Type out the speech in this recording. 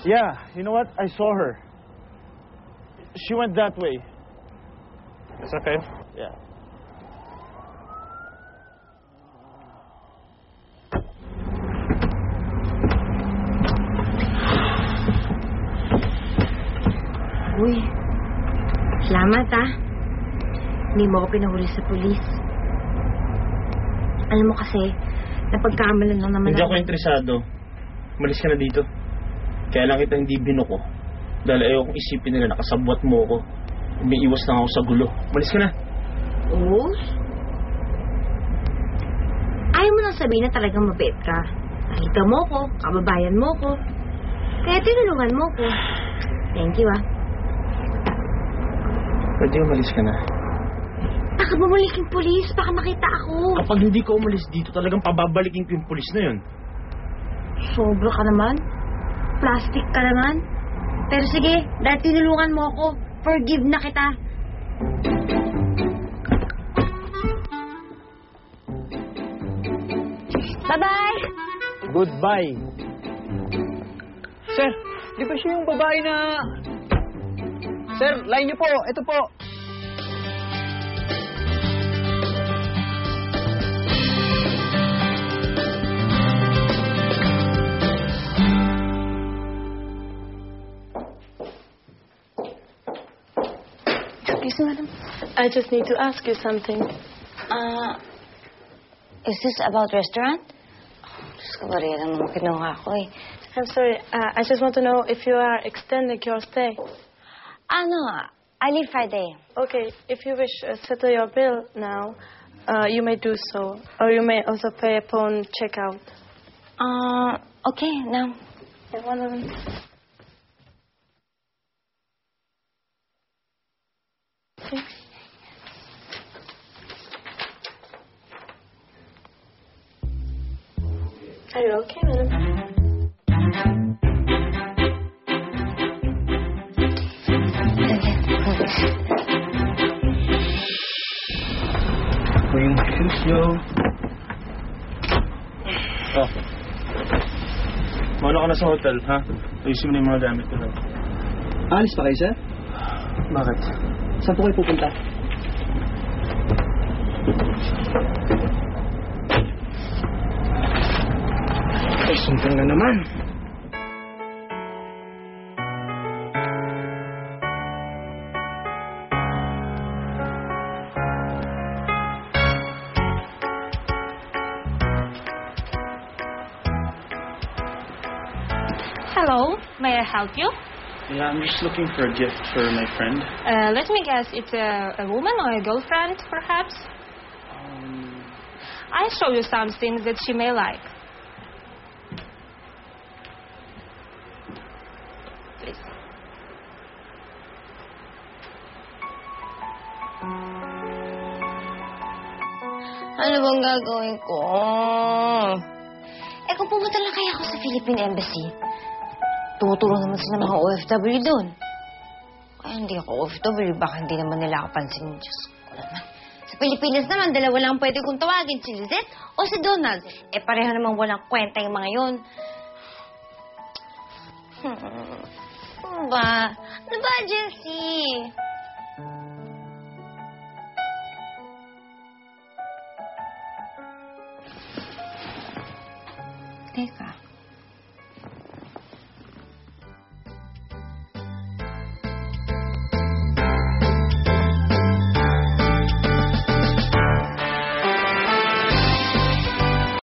Yeah, you know what? I saw her. She went that way. It's okay. Yeah. Uy, salamat Hindi mo ako pinahuli sa pulis. Alam mo kasi, napagkamalan lang naman Hindi ako interesado. Umalis ka na dito. Kaya lang kita hindi binuko. Dahil ayokong isipin nila nakasabwat mo ako. Umiiwas lang ako sa gulo. Umalis ka na. Oo? Ayaw mo nang sabihin na talagang mabait ka. Nakita mo ko, kababayan mo ko. Kaya tinulungan mo ko. Thank you Pwede umalis ka na. Baka bumalik yung pulis, baka makita ako. Kapag hindi ka umalis dito, talagang pababalikin ko yung pulis na yun. Sobra ka naman. Plastic ka naman. Pero sige, dahil tinulungan mo ako, forgive na kita. Bye-bye! Goodbye. Sir, di ba siya yung babae na... Sir, line niyo po. Ito po. Excuse me, madam. I just need to ask you something. Is this about restaurant? Diyos ko ba rin naman kinuha ko eh. I'm sorry. I just want to know if you are extending your stay. I leave Friday. Okay, if you wish to settle your bill now, you may do so. Or you may also pay upon checkout. Okay, now. Yeah, one moment. Okay. Are you okay, madam? Ito yung shoes nyo. Oh. Mauna ka na sa hotel, ha? Ayusin mo na yung mga gamit ko lang. Alis pa kayo, sir? Bakit? Saan po kayo pupunta? Ay, sumpong na naman. Hello, may I help you? Yeah, I'm just looking for a gift for my friend. Let me guess, it's a woman or a girlfriend, perhaps? I'll show you something that she may like. Please. Ano bang gagawin ko? Kung pumunta lang kaya ako sa Philippine Embassy, tutulong naman sila mga OFW doon. Kaya hindi ako OFW, baka hindi naman nila ako pansinin. Diyos ko naman. Sa Pilipinas naman, dalawa lang pwede kong tawagin, si Lizette o si Donald. Pareho namang walang kwenta yung mga yun. Ano ba? Ano ba, Jessie?